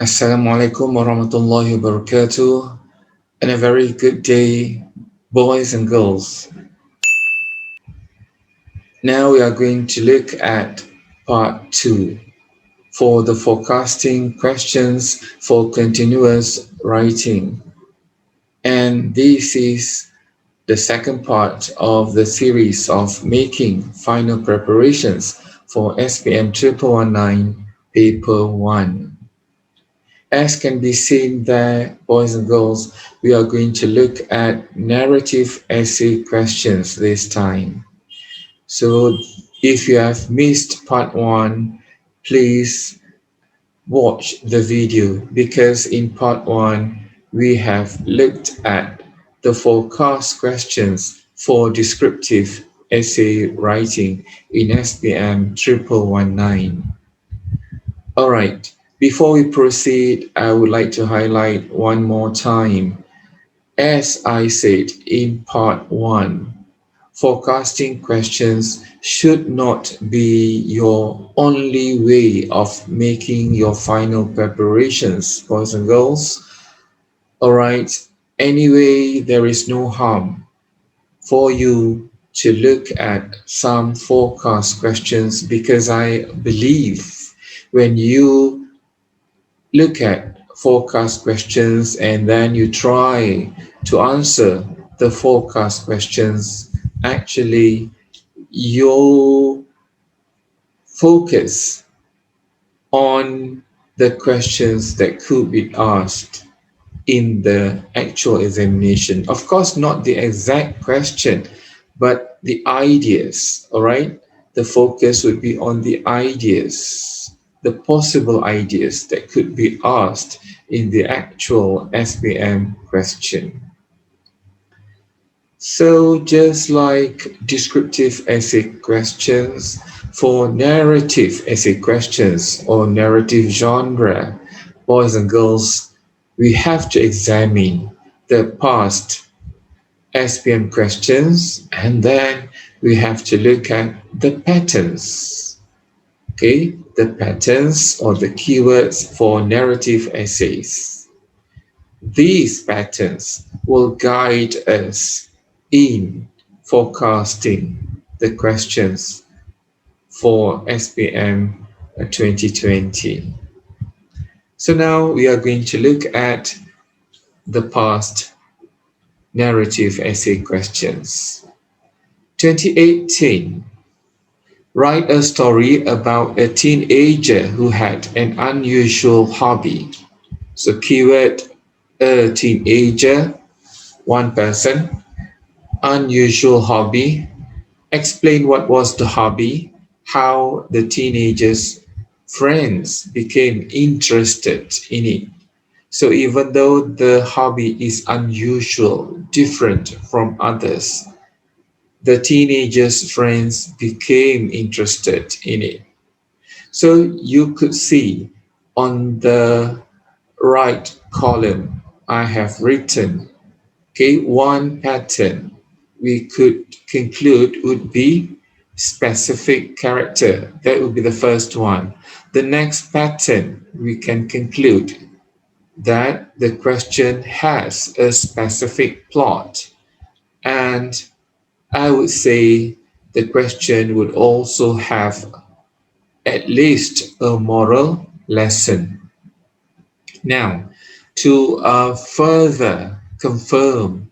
Assalamualaikum warahmatullahi wabarakatuh, and a very good day, boys and girls. Now we are going to look at part 2 for the forecasting questions for continuous writing. And this is the second part of the series of making final preparations for SPM 1119 Paper 1. As can be seen there, boys and girls, we are going to look at narrative essay questions this time. So if you have missed part 1, please watch the video because in part 1 we have looked at the forecast questions for descriptive essay writing in SPM 1119. All right. Before we proceed, I would like to highlight one more time. As I said in part 1, forecasting questions should not be your only way of making your final preparations, boys and girls. All right. Anyway, there is no harm for you to look at some forecast questions because I believe when you look at forecast questions and then you try to answer the forecast questions, actually you'll focus on the questions that could be asked in the actual examination. Of course, not the exact question, but the ideas, all right? The focus would be on the ideas, the possible ideas that could be asked in the actual SPM question. So just like descriptive essay questions, for narrative essay questions or narrative genre, boys and girls, we have to examine the past SPM questions and then we have to look at the patterns. Okay, the patterns or the keywords for narrative essays. These patterns will guide us in forecasting the questions for SPM 2020. So now we are going to look at the past narrative essay questions. 2018. Write a story about a teenager who had an unusual hobby. So keyword a teenager, one person, unusual hobby. Explain what was the hobby, how the teenager's friends became interested in it. So even though the hobby is unusual, different from others, the teenager's friends became interested in it. So you could see on the right column, I have written, okay, one pattern we could conclude would be specific character. That would be the first one. The next pattern we can conclude that the question has a specific plot. And I would say the question would also have at least a moral lesson. Now, to further confirm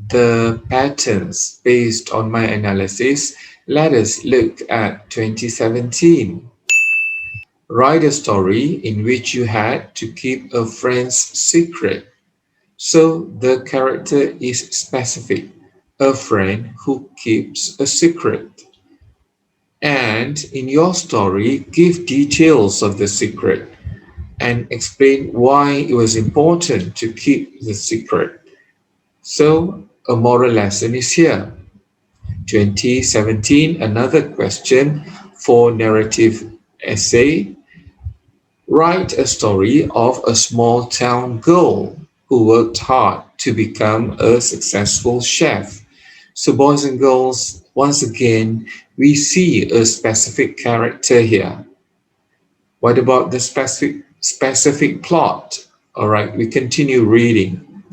the patterns based on my analysis, let us look at 2017. Write a story in which you had to keep a friend's secret. So the character is specific, a friend who keeps a secret. And in your story, give details of the secret and explain why it was important to keep the secret. So a moral lesson is here. 2017, another question for narrative essay. Write a story of a small town girl who worked hard to become a successful chef. So boys and girls, once again, we see a specific character here. What about the specific specific plot. All right, we continue reading.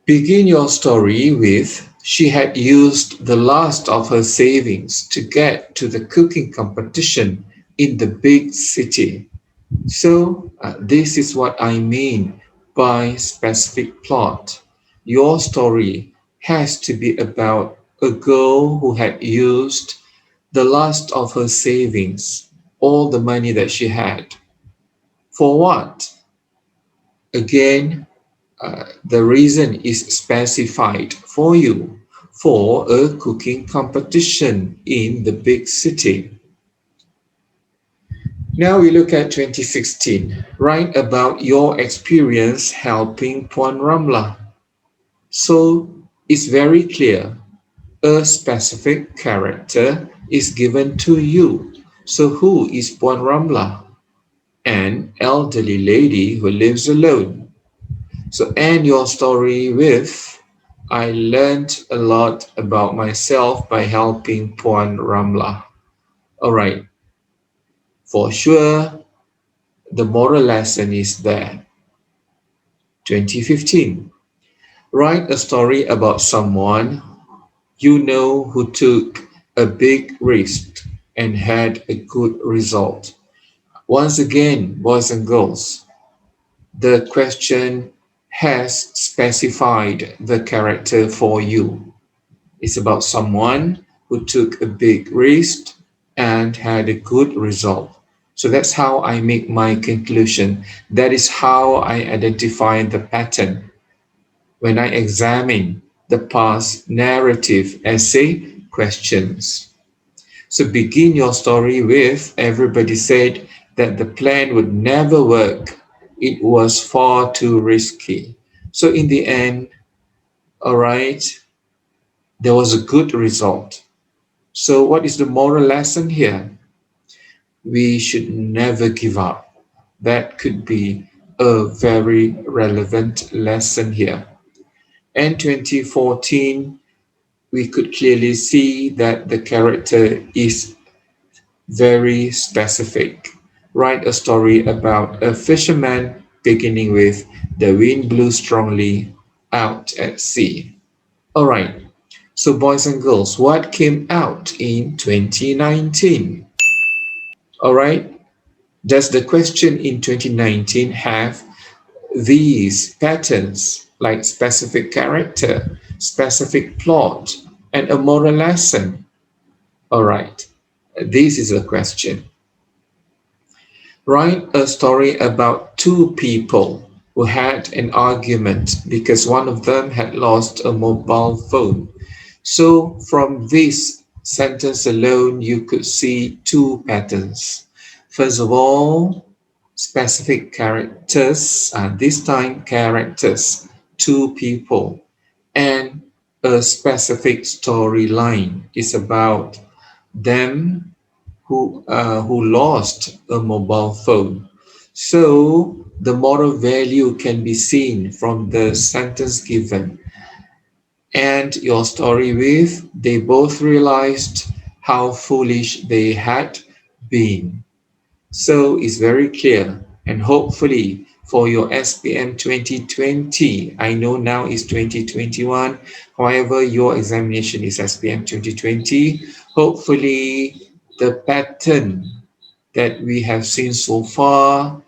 Begin your story with she had used the last of her savings to get to the cooking competition in the big city. So, this is what I mean by specific plot. Your story has to be about a girl who had used the last of her savings, all the money that she had. For what? Again, the reason is specified for you for a cooking competition in the big city. Now we look at 2016. Write about your experience helping Puan Ramlah. So it's very clear. A specific character is given to you. So who is Puan Ramlah? An elderly lady who lives alone. So end your story with I learned a lot about myself by helping Puan Ramlah. Alright, for sure, the moral lesson is there. 2015. Write a story about someone you know who took a big risk and had a good result. Once again, boys and girls, the question has specified the character for you. It's about someone who took a big risk and had a good result. So that's how I make my conclusion. That is how I identify the pattern when I examine the past narrative essay questions. So begin your story with everybody said that the plan would never work. It was far too risky. So in the end, all right, there was a good result. So what is the moral lesson here? We should never give up. That could be a very relevant lesson here. And 2014, we could clearly see that the character is very specific. Write a story about a fisherman beginning with the wind blew strongly out at sea. All right. So boys and girls, what came out in 2019? All right. Does the question in 2019 have these patterns like specific character, specific plot, and a moral lesson? All right. This is a question. Write a story about two people who had an argument because one of them had lost a mobile phone. So, from this sentence alone, you could see two patterns. First of all, specific characters, and this time characters, two people, and a specific storyline is about them who lost a mobile phone. So the moral value can be seen from the sentence given. And your story with they both realized how foolish they had been. So it's very clear. And hopefully for your SPM 2020, I know now is 2021. However, your examination is SPM 2020. Hopefully the pattern that we have seen so far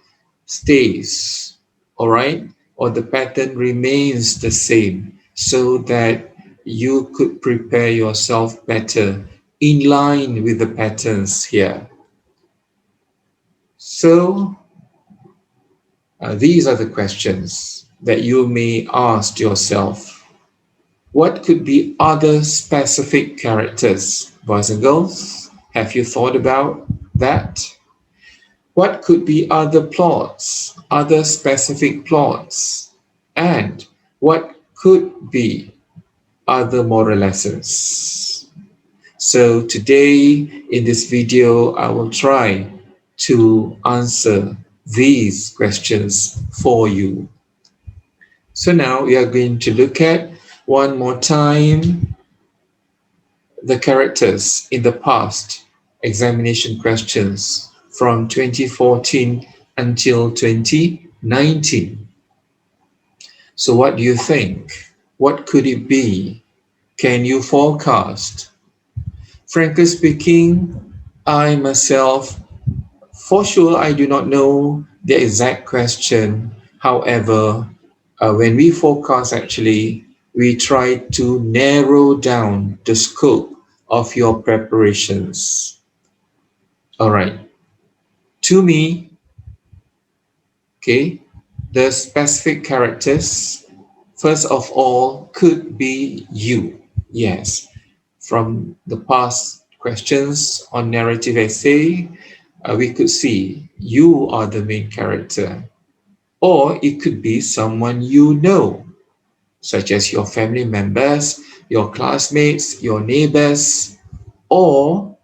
stays, all right? Or the pattern remains the same so that you could prepare yourself better in line with the patterns here. So these are the questions that you may ask yourself. What could be other specific characters, boys and girls? Have you thought about that? What could be other plots, other specific plots? And what could be other moral lessons? So today in this video, I will try to answer these questions for you. So now we are going to look at one more time the characters in the past examination questions from 2014 until 2019. So what do you think? What could it be? Can you forecast? Frankly speaking, I myself, for sure, I do not know the exact question. However, when we forecast, actually, we try to narrow down the scope of your preparations. All right. To me, okay, the specific characters, first of all, could be you. Yes. From the past questions on narrative essay, we could see you are the main character. Or it could be someone you know, such as your family members, your classmates, your neighbors, or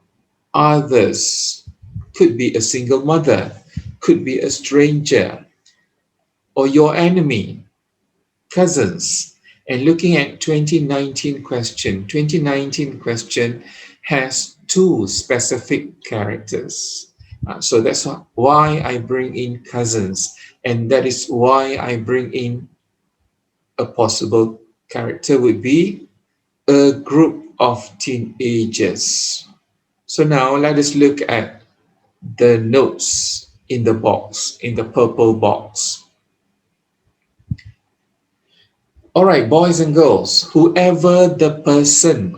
others. Could be a single mother, could be a stranger, or your enemy, cousins. And looking at 2019 question has two specific characters. So that's why I bring in cousins, and that is why I bring in a possible character would be a group of teenagers. So now let us look at the notes in the box, in the purple box. All right, boys and girls, whoever the person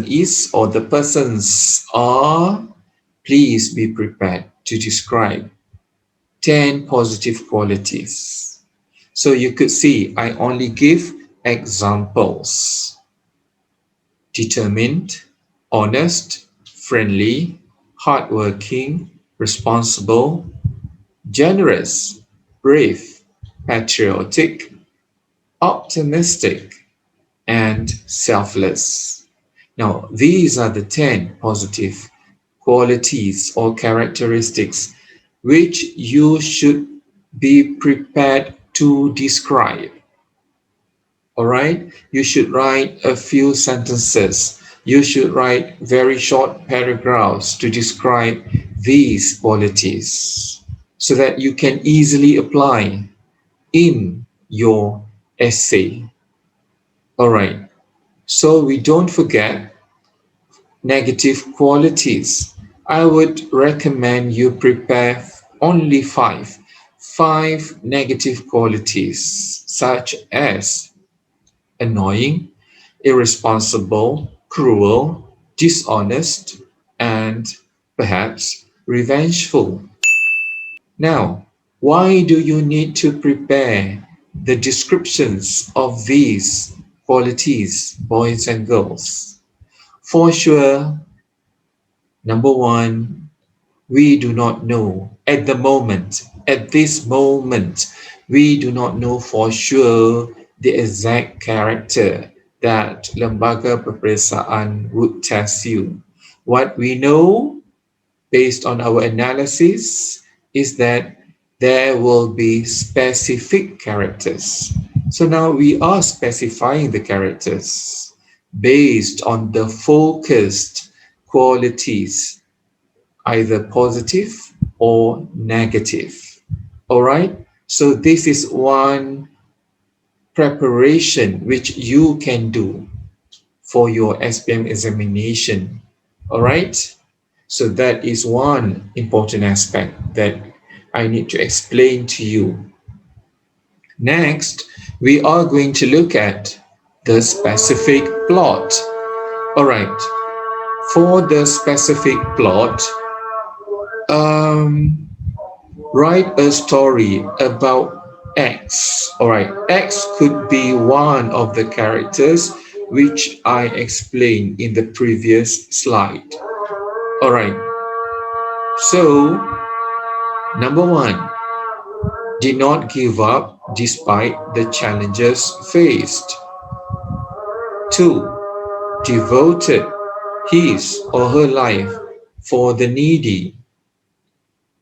is or the persons are, please be prepared to describe 10 positive qualities. So you could see I only give examples. Determined, honest, friendly, hardworking, responsible, generous, brave, patriotic, optimistic, and selfless. Now, these are the 10 positive qualities or characteristics which you should be prepared to describe. All right, you should write a few sentences. You should write very short paragraphs to describe these qualities so that you can easily apply in your essay. All right, so we don't forget negative qualities. I would recommend you prepare only five negative qualities, such as annoying, irresponsible, cruel, dishonest, and perhaps revengeful. Now, why do you need to prepare the descriptions of these qualities, boys and girls? For sure, number one, we do not know at the moment, at this moment, we do not know for sure the exact character that Lembaga Peperiksaan would test you. What we know based on our analysis is that there will be specific characters. So now we are specifying the characters based on the focused qualities, either positive or negative. All right. So this is one preparation which you can do for your SPM examination. All right. So that is one important aspect that I need to explain to you. Next, we are going to look at the specific plot. All right. For the specific plot, um, write a story about X. All right, X could be one of the characters which I explained in the previous slide. All right, so number one, did not give up despite the challenges faced. Two, devoted his or her life for the needy.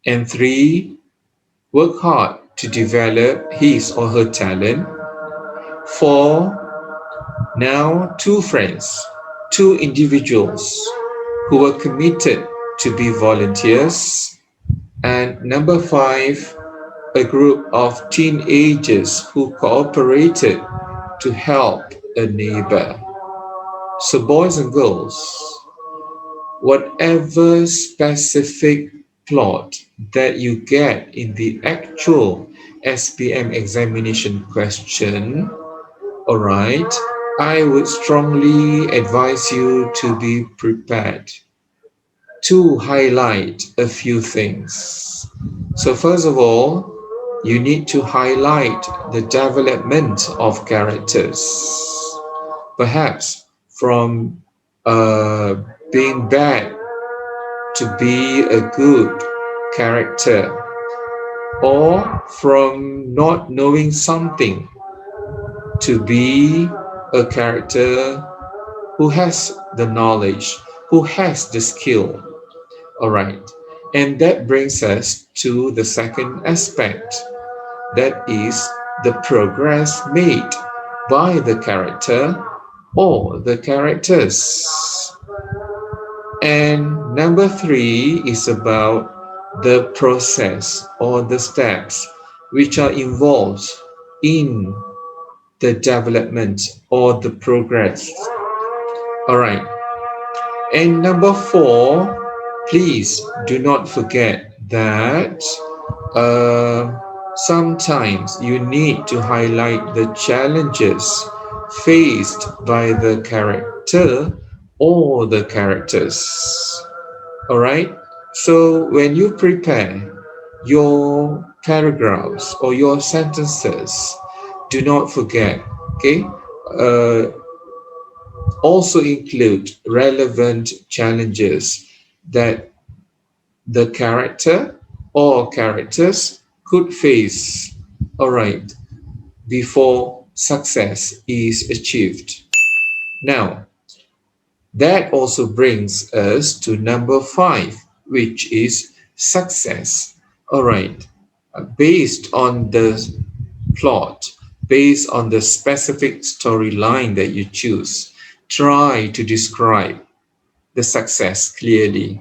And three, work hard to develop his or her talent. Four, now two friends, two individuals who were committed to be volunteers. And number five, a group of teenagers who cooperated to help a neighbor. So, boys and girls, whatever specific plot that you get in the actual SPM examination question, all right, I would strongly advise you to be prepared to highlight a few things. So, first of all, you need to highlight the development of characters, perhaps from uh, being bad to be a good character, or from not knowing something to be a character who has the knowledge, who has the skill. All right. And that brings us to the second aspect, that is the progress made by the character or the characters. And number three is about the process or the steps which are involved in the development or the progress. All right. And number four, please do not forget that sometimes you need to highlight the challenges faced by the character or the characters. All right. So when you prepare your paragraphs or your sentences, do not forget, okay, uh, also include relevant challenges that the character or characters could face, all right, before success is achieved. Now, that also brings us to number five, which is success. All right, based on the plot, based on the specific storyline that you choose, try to describe the success clearly.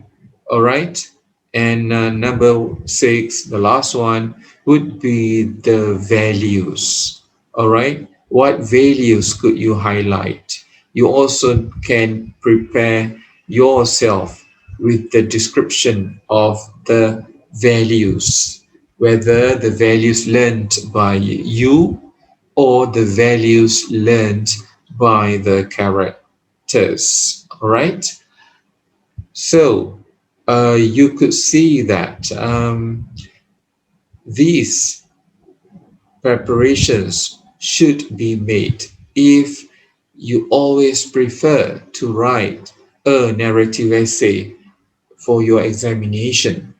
All right. And number six, the last one, would be the values. All right. What values could you highlight? You also can prepare yourself with the description of the values, whether the values learned by you or the values learned by the characters. All right. So you could see that these preparations should be made if you always prefer to write a narrative essay for your examination.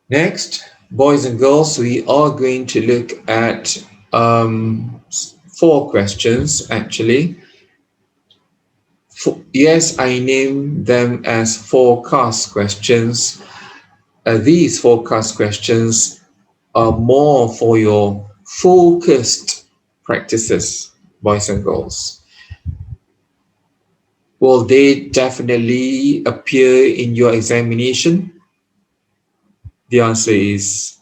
Next, boys and girls, we are going to look at four questions actually. Yes, I name them as forecast questions. These forecast questions are more for your focused practices, boys and girls. Will they definitely appear in your examination? The answer is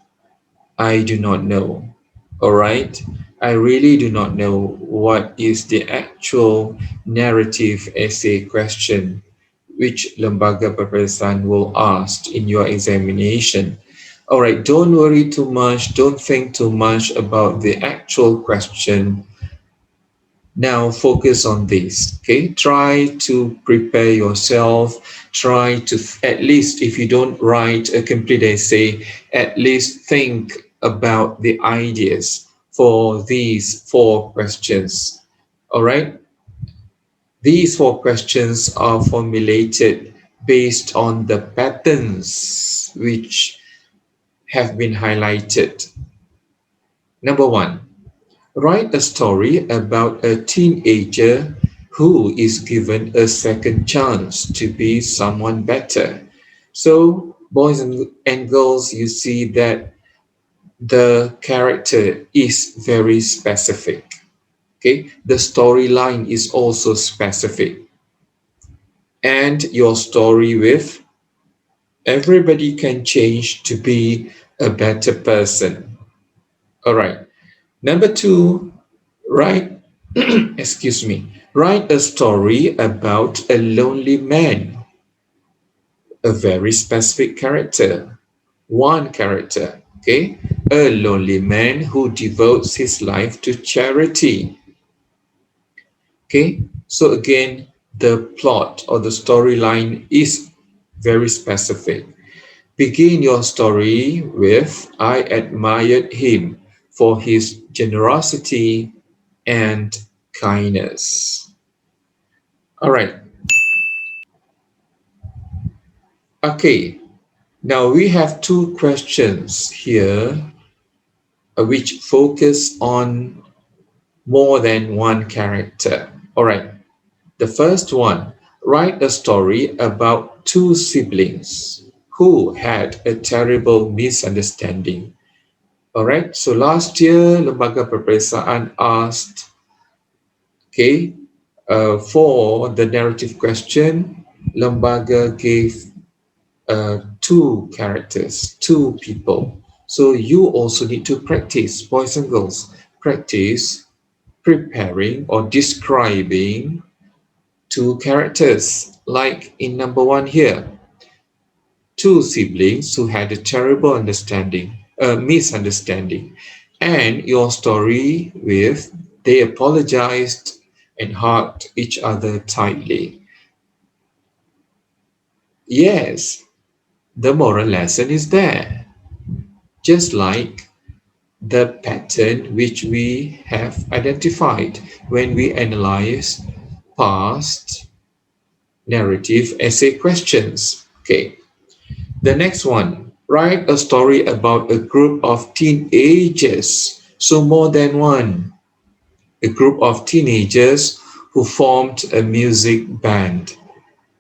I do not know. All right. I really do not know what is the actual narrative essay question which Lembaga Peperiksaan will ask in your examination. All right, don't worry too much. Don't think too much about the actual question. Now focus on this, okay? Try to prepare yourself. Try to, at least if you don't write a complete essay, at least think about the ideas for these four questions. All right? These four questions are formulated based on the patterns which have been highlighted. Number one, write a story about a teenager who is given a second chance to be someone better. So, boys and girls, you see that the character is very specific. Okay, the storyline is also specific, and your story with Everybody can change to be a better person. All right. Number two, write, excuse me, write a story about a lonely man, a very specific character, one character, okay? A lonely man who devotes his life to charity, okay? So again, the plot or the storyline is very specific. Begin your story with I admired him for his generosity and kindness. All right. Okay. Now we have two questions here which focus on more than one character. All right. The first one, write a story about two siblings who had a terrible misunderstanding. All right. So last year, Lembaga Peperiksaan asked, okay, for the narrative question, Lembaga gave two characters, two people. So you also need to practice, boys and girls, practice preparing or describing two characters, like in number one here, two siblings who had a terrible misunderstanding, and your story with they apologized and hugged each other tightly. Yes, the moral lesson is there, just like the pattern which we have identified when we analyze past narrative essay questions. Okay, the next one, write a story about a group of teenagers, so more than one, a group of teenagers who formed a music band.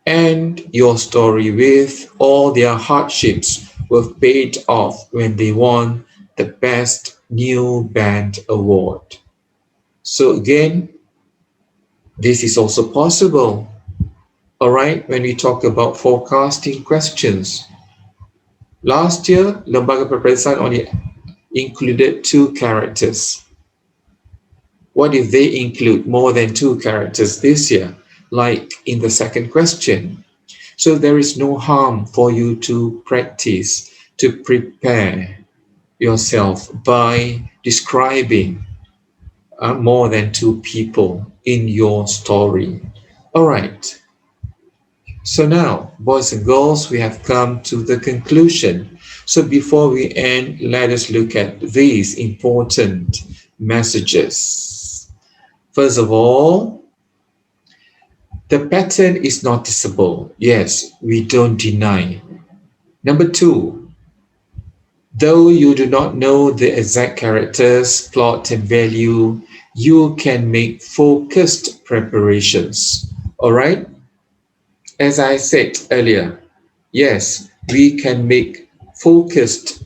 And your story with all their hardships were paid off when they won the Best New Band Award. So again, this is also possible. All right, when we talk about forecasting questions. Last year, Lembaga Peperiksaan only included two characters. What if they include more than two characters this year, like in the second question? So there is no harm for you to practice, to prepare yourself by describing more than two people in your story. All right. So now, boys and girls, we have come to the conclusion. So before we end, let us look at these important messages. First of all, the pattern is noticeable. Yes, we don't deny. Number two, though you do not know the exact characters, plot, and value, you can make focused preparations. All right? As I said earlier, yes, we can make focused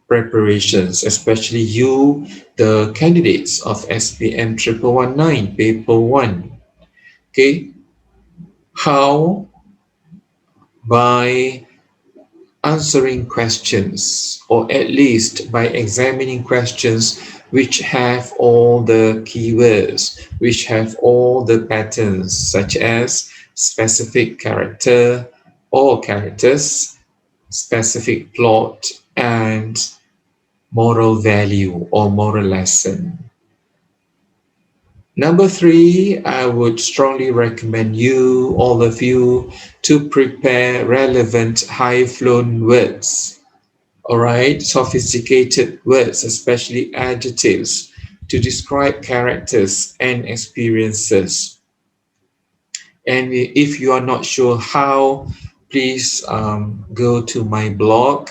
preparations, especially you, the candidates of SPM 1119, paper 1. Okay? How? By answering questions, or at least by examining questions which have all the keywords, which have all the patterns, such as specific character or characters, specific plot, and moral value or moral lesson. Number three, I would strongly recommend you, all of you, to prepare relevant high flown words. All right, sophisticated words, especially adjectives, to describe characters and experiences. And if you are not sure how, please go to my blog.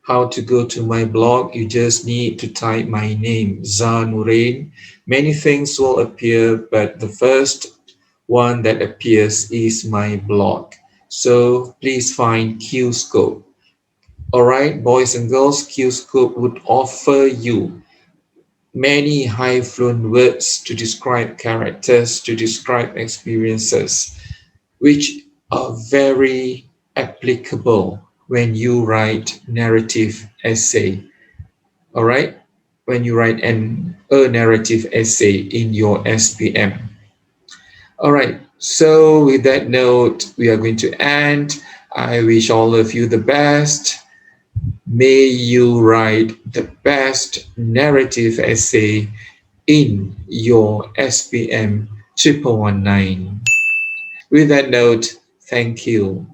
How to go to my blog? You just need to type my name, Zanurain. Many things will appear, but the first one that appears is my blog. So please find QScope. All right, boys and girls, QScope would offer you many high-flown words to describe characters, to describe experiences, which are very applicable when you write narrative essay. All right, when you write a narrative essay in your SPM. All right, so with that note, we are going to end. I wish all of you the best. May you write the best narrative essay in your SPM 1919. With that note, thank you.